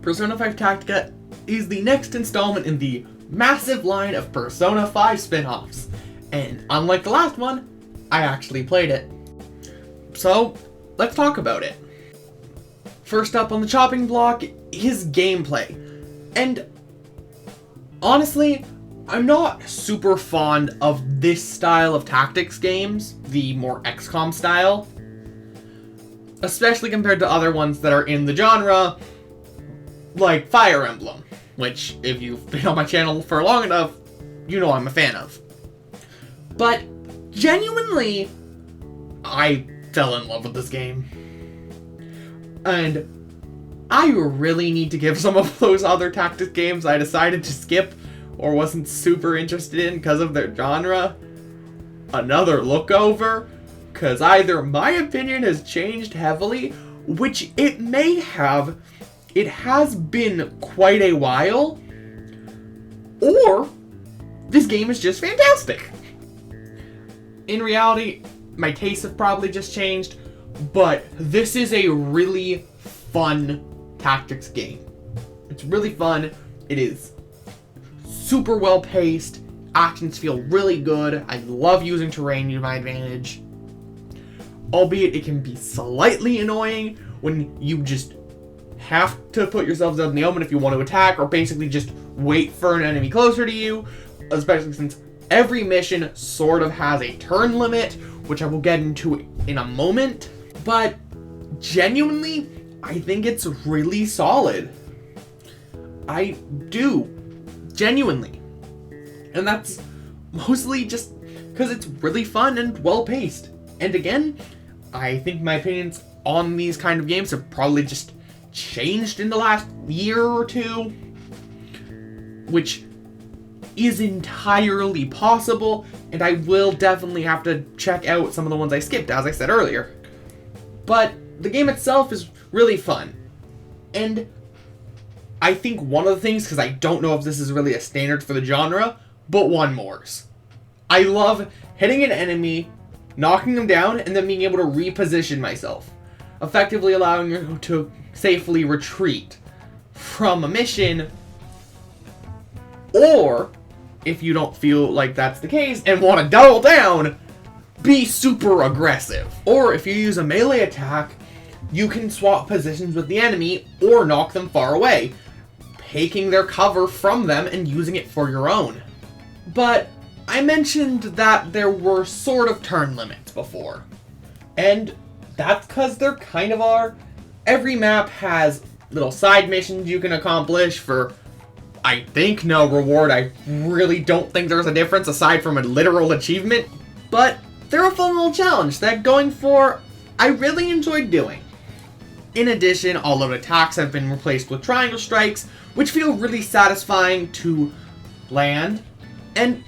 Persona 5 Tactica is the next installment in the massive line of Persona 5 spin-offs, and unlike the last one, I actually played it. So, let's talk about it. First up on the chopping block is gameplay, and honestly, I'm not super fond of this style of tactics games, the more XCOM style, especially compared to other ones that are in the genre, like Fire Emblem, which, if you've been on my channel for long enough, you know I'm a fan of. But, genuinely, I fell in love with this game. And I really need to give some of those other tactics games I decided to skip or wasn't super interested in because of their genre another look over, because either my opinion has changed heavily, which it may have, it has been quite a while, or this game is just fantastic. In reality, my tastes have probably just changed, but this is a really fun tactics game. It's really fun. It is super well paced. Actions feel really good. I love using terrain to my advantage. Albeit it can be slightly annoying when you just have to put yourselves out in the open if you want to attack, or basically just wait for an enemy closer to you, especially since every mission sort of has a turn limit, which I will get into in a moment. But genuinely, I think it's really solid. I do. Genuinely. And that's mostly just because it's really fun and well-paced. And again, I think my opinions on these kind of games have probably just changed in the last year or two, which is entirely possible, and I will definitely have to check out some of the ones I skipped, as I said earlier. But the game itself is really fun. And I think one of the things, because I don't know if this is really a standard for the genre, but one-mores. I love hitting an enemy, knocking them down, and then being able to reposition myself, effectively allowing you to safely retreat from a mission. Or, if you don't feel like that's the case and want to double down, be super aggressive. Or if you use a melee attack, you can swap positions with the enemy or knock them far away, taking their cover from them and using it for your own. But I mentioned that there were sort of turn limits before, and that's because there kind of are. Every map has little side missions you can accomplish for, I think, no reward. I really don't think there's a difference aside from a literal achievement, but they're a fun little challenge that going for, I really enjoyed doing. In addition, all of the attacks have been replaced with triangle strikes, which feel really satisfying to land, and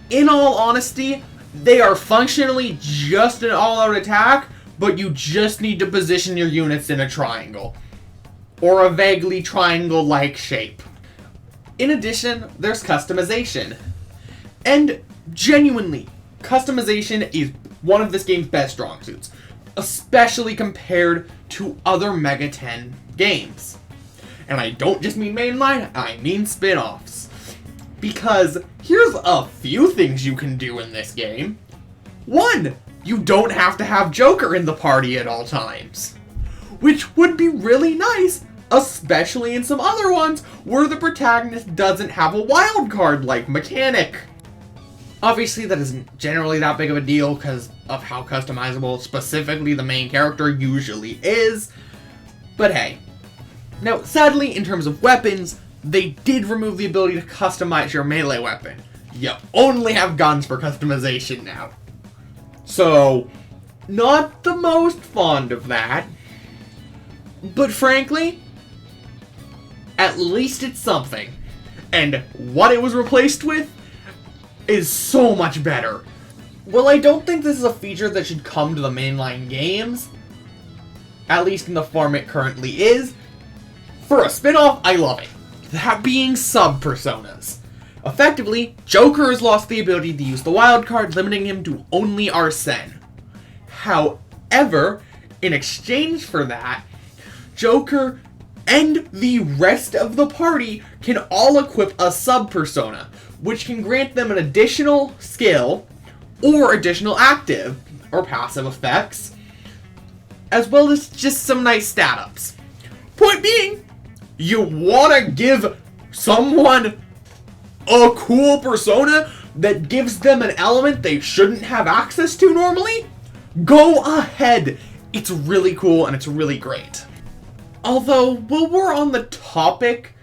in all honesty, they are functionally just an all-out attack, but you just need to position your units in a triangle, or a vaguely triangle-like shape. In addition, there's customization. And genuinely, customization is one of this game's best strong suits, especially compared to other Mega 10 games. And I don't just mean mainline, I mean spin-offs. Because here's a few things you can do in this game. 1, you don't have to have Joker in the party at all times, which would be really nice, especially in some other ones where the protagonist doesn't have a wild card-like mechanic. Obviously, that isn't generally that big of a deal because of how customizable specifically the main character usually is, but hey. Now, sadly, in terms of weapons, they did remove the ability to customize your melee weapon. You only have guns for customization now. So, not the most fond of that, but frankly, at least it's something. And what it was replaced with is so much better. Well, I don't think this is a feature that should come to the mainline games, at least in the form it currently is. For a spin-off, I love it. That being sub-personas. Effectively, Joker has lost the ability to use the wild card, limiting him to only Arsene. However, in exchange for that, Joker and the rest of the party can all equip a sub-persona, which can grant them an additional skill or additional active or passive effects, as well as just some nice stat ups. Point being, you want to give someone a cool persona that gives them an element they shouldn't have access to normally? Go ahead. It's really cool and it's really great. Although, while we're on the topic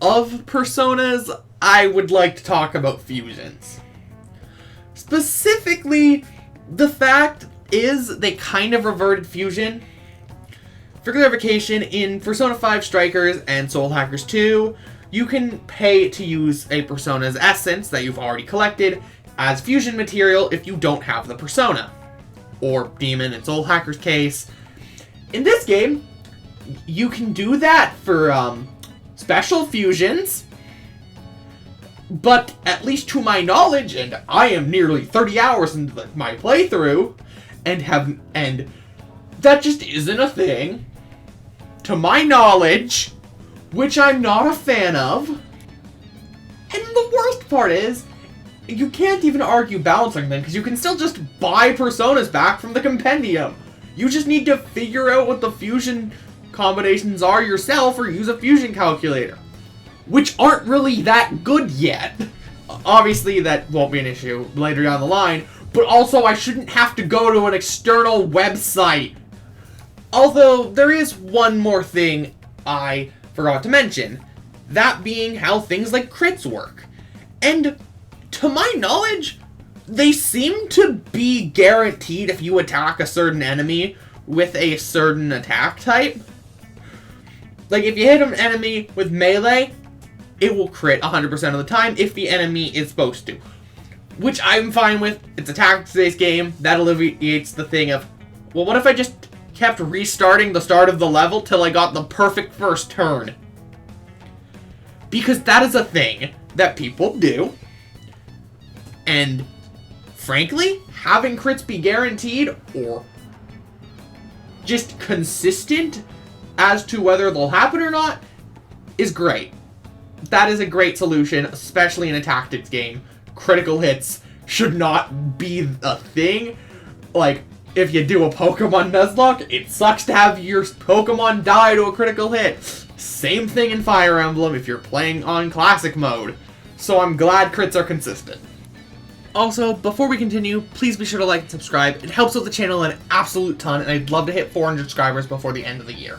of personas, I would like to talk about fusions. Specifically, the fact is they kind of reverted fusion. For clarification, in Persona 5 Strikers and Soul Hackers 2, you can pay to use a persona's essence that you've already collected as fusion material if you don't have the persona, or demon in Soul Hackers' case. In this game, you can do that for special fusions, but at least to my knowledge, and I am nearly 30 hours into my playthrough, and that just isn't a thing, to my knowledge, which I'm not a fan of. And the worst part is, you can't even argue balancing them, because you can still just buy personas back from the compendium. You just need to figure out what the fusion combinations are yourself or use a fusion calculator, which aren't really that good yet. Obviously, that won't be an issue later down the line, but also I shouldn't have to go to an external website. Although, there is one more thing I forgot to mention, that being how things like crits work. And to my knowledge, they seem to be guaranteed if you attack a certain enemy with a certain attack type. Like, if you hit an enemy with melee, it will crit 100% of the time if the enemy is supposed to. Which I'm fine with. It's a tactics-based game. That alleviates the thing of, well, what if I just kept restarting the start of the level till I got the perfect first turn? Because that is a thing that people do. And frankly, having crits be guaranteed or just consistent as to whether they'll happen or not is great. That is a great solution, especially in a tactics game. Critical hits should not be a thing. Like, if you do a Pokemon Nuzlocke, it sucks to have your Pokemon die to a critical hit. Same thing in Fire Emblem if you're playing on Classic mode. So I'm glad crits are consistent. Also, before we continue, please be sure to like and subscribe. It helps with the channel an absolute ton, and I'd love to hit 400 subscribers before the end of the year.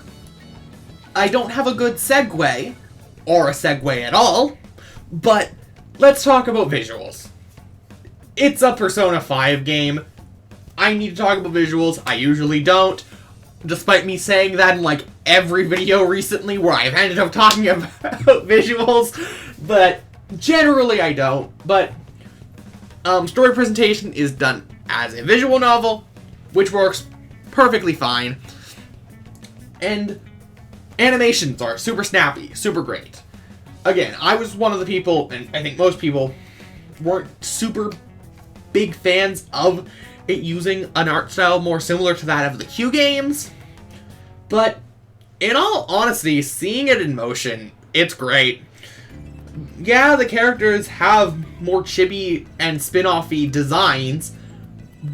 I don't have a good segue, or a segue at all, but let's talk about visuals. It's a Persona 5 game. I need to talk about visuals. I usually don't, despite me saying that in like every video recently where I've ended up talking about visuals, but generally I don't. But story presentation is done as a visual novel, which works perfectly fine. And animations are super snappy, super great. Again, I was one of the people, and I think most people weren't super big fans of it using an art style more similar to that of the Q games. But in all honesty, seeing it in motion, it's great. Yeah, the characters have more chibi and spin-off-y designs,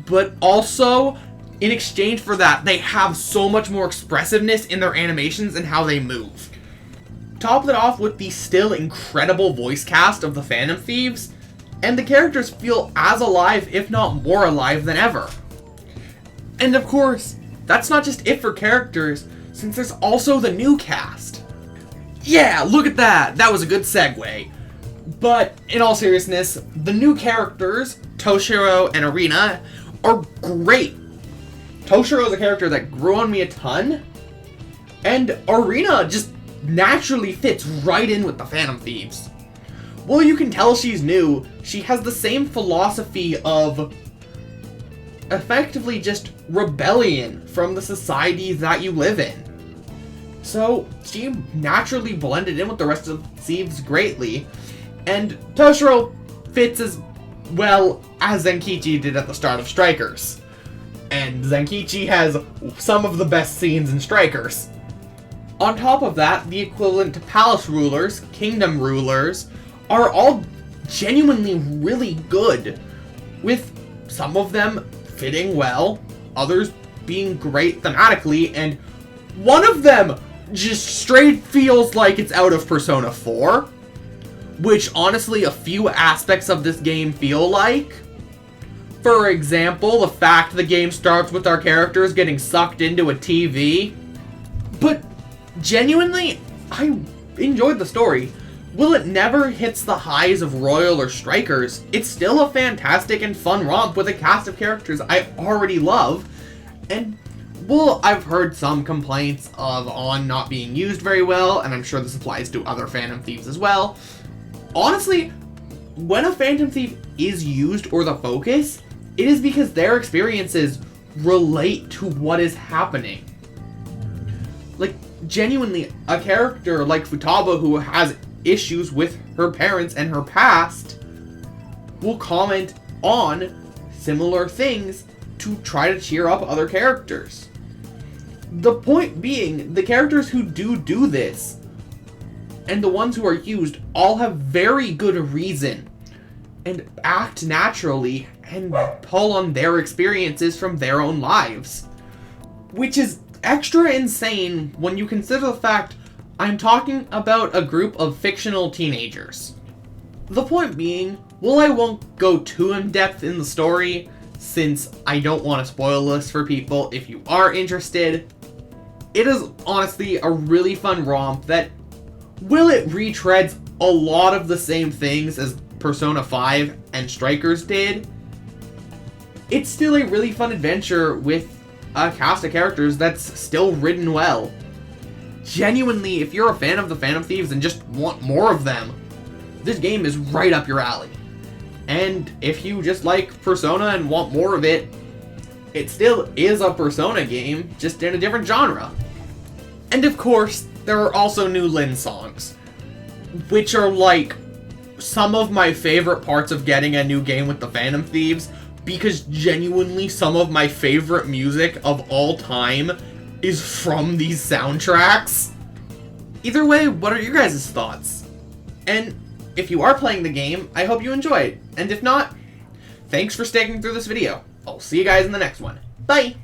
but also, in exchange for that, they have so much more expressiveness in their animations and how they move. Top it off with the still incredible voice cast of the Phantom Thieves, and the characters feel as alive, if not more alive than ever. And of course, that's not just it for characters, since there's also the new cast. Yeah, look at that! That was a good segue. But, in all seriousness, the new characters, Toshiro and Arena, are great. Toshiro is a character that grew on me a ton, and Arena just naturally fits right in with the Phantom Thieves. Well, you can tell she's new. She has the same philosophy of effectively just rebellion from the society that you live in. So, she naturally blended in with the rest of the Thieves greatly, and Toshiro fits as well as Zenkichi did at the start of Strikers. And Zenkichi has some of the best scenes in Strikers. On top of that, the equivalent to palace rulers, kingdom rulers, are all genuinely really good, with some of them fitting well, others being great thematically, and one of them just straight feels like it's out of Persona 4, which honestly a few aspects of this game feel like. For example, the fact the game starts with our characters getting sucked into a TV. But genuinely, I enjoyed the story. While it never hits the highs of Royal or Strikers, it's still a fantastic and fun romp with a cast of characters I already love. And, well, I've heard some complaints of On not being used very well, and I'm sure this applies to other Phantom Thieves as well. Honestly, when a Phantom Thief is used or the focus, it is because their experiences relate to what is happening. Like, genuinely, a character like Futaba who has issues with her parents and her past will comment on similar things to try to cheer up other characters. The point being, the characters who do this, and the ones who are used, all have very good reason, and act naturally, and pull on their experiences from their own lives. Which is extra insane when you consider the fact I'm talking about a group of fictional teenagers. The point being, while I won't go too in-depth in the story, since I don't want to spoil this for people if you are interested, it is honestly a really fun romp that, while it retreads a lot of the same things as Persona 5 and Strikers did, it's still a really fun adventure with a cast of characters that's still written well. Genuinely, if you're a fan of the Phantom Thieves and just want more of them, this game is right up your alley. And if you just like Persona and want more of it, it still is a Persona game, just in a different genre. And of course, there are also new Lyn songs, which are like some of my favorite parts of getting a new game with the Phantom Thieves, because genuinely some of my favorite music of all time is from these soundtracks. Either way, what are your guys' thoughts? And if you are playing the game, I hope you enjoy it. And if not, thanks for sticking through this video. I'll see you guys in the next one. Bye!